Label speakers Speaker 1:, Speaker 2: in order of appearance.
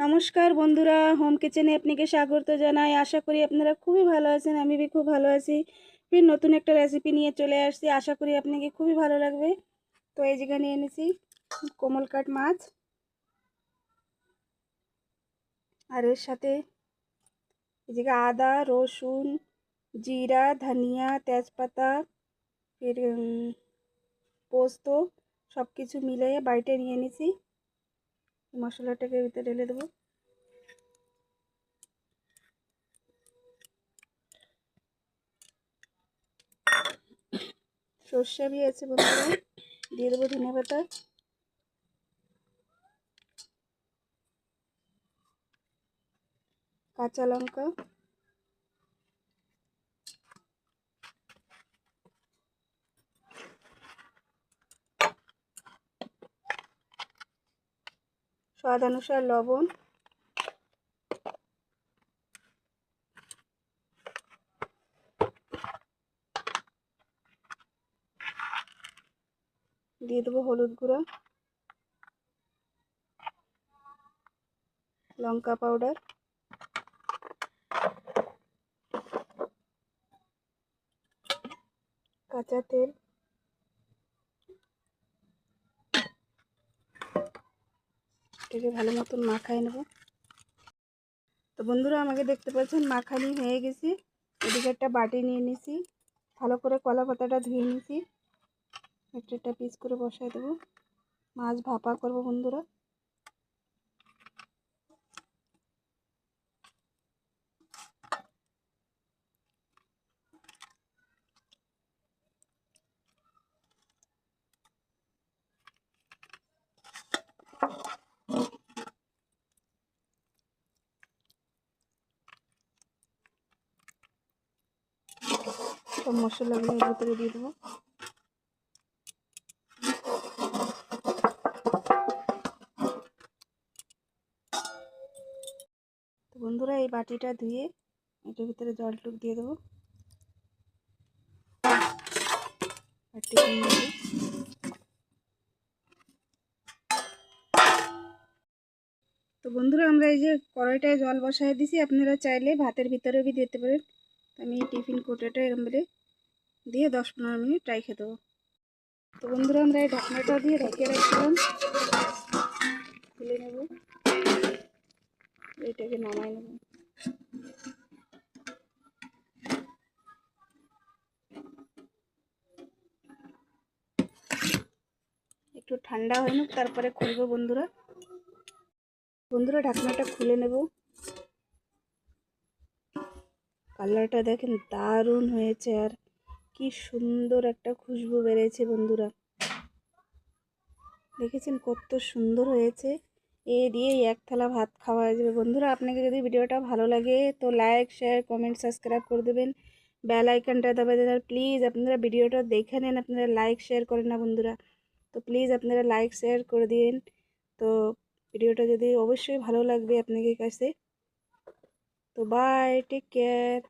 Speaker 1: নমস্কার বন্ধুরা, হোম কিচেনে আপনাকে স্বাগত জানাই। আশা করি আপনারা খুবই ভালো আছেন। আমি খুব ভালো আছি। ফির নতুন একটা রেসিপি নিয়ে চলে আসছি। আশা করি আপনাকে খুবই ভালো লাগবে। তো এই জায়গায় নিয়ে এনেছি কমলকাট মাছ, আর এর সাথে এই জায়গায় আদা, রসুন, জিরা, ধনিয়া, তেজপাতা, ফির পোস্ত সব কিছু মিলিয়ে বাড়িতে নিয়ে এনেছি। মশলাটাকে ভিতরে ঢেলে দেবো। সর্ষে भी আছে বন্ধুরা, দিয়ে দেবো ধনে পাতা, কাঁচা লঙ্কা, स्वाद अनुसार लवण, দিয়ে দেবো হলুদ গুঁড়া, লঙ্কা পাউডার, কাঁচা তেল, এটাকে ভালো মতন মাখায় নেব। তো বন্ধুরা আমাকে দেখতে পাচ্ছেন মাখানি হয়ে গেছে। এদিকে একটা বাটি নিয়ে নিয়েছি, ভালো করে কলা পাতাটা ধুয়ে নিয়েছি, একটা পিস করে বসায় দেবো। মাছ ভাপা করব বন্ধুরা। সব মশলাগুলো এর ভিতরে দিয়ে দেবো। তো বন্ধুরা এই বাটিটা ধুয়ে এটার ভিতরে জলটুক দিয়ে দেবো। তো বন্ধুরা আমরা এই যে কড়াইটায় জল বসায় দিছি, আপনারা চাইলে ভাতের ভিতরেও भी দিতে পারেন। আমি টিফিন কোটাটা এরকম বলে দিয়ে 10-15 মিনিট রেখে দেবো। তো বন্ধুরা আমরা এই ঢাকনাটা দিয়ে ঢেকে রাখছিলাম, খুলে নেব, এটাকে নামাই নেব। একটু ঠান্ডা হয়ে নিক, তারপরে খুলবো বন্ধুরা। বন্ধুরা ঢাকনাটা খুলে নেব। কালারটা দেখেন দারুণ হয়েছে, আর কি সুন্দর একটা খুশবু বেরিয়েছে বন্ধুরা। দেখেছেন কত সুন্দর হয়েছে। এ দিয়ে এক থালা ভাত খাওয়া যাবে বন্ধুরা। আপনাকে যদি ভিডিওটা ভালো লাগে তো লাইক, শেয়ার, কমেন্ট, সাবস্ক্রাইব করে দেবেন, বেল আইকনটা দাবিয়ে দেবেন। আর প্লিজ আপনারা ভিডিওটা দেখে নেন, আপনারা লাইক শেয়ার করেন না বন্ধুরা। তো প্লিজ আপনারা লাইক শেয়ার করে দিন। তো ভিডিওটা যদি অবশ্যই ভালো লাগবে আপনাদের কাছে। তো বাই, টেক কেয়ার।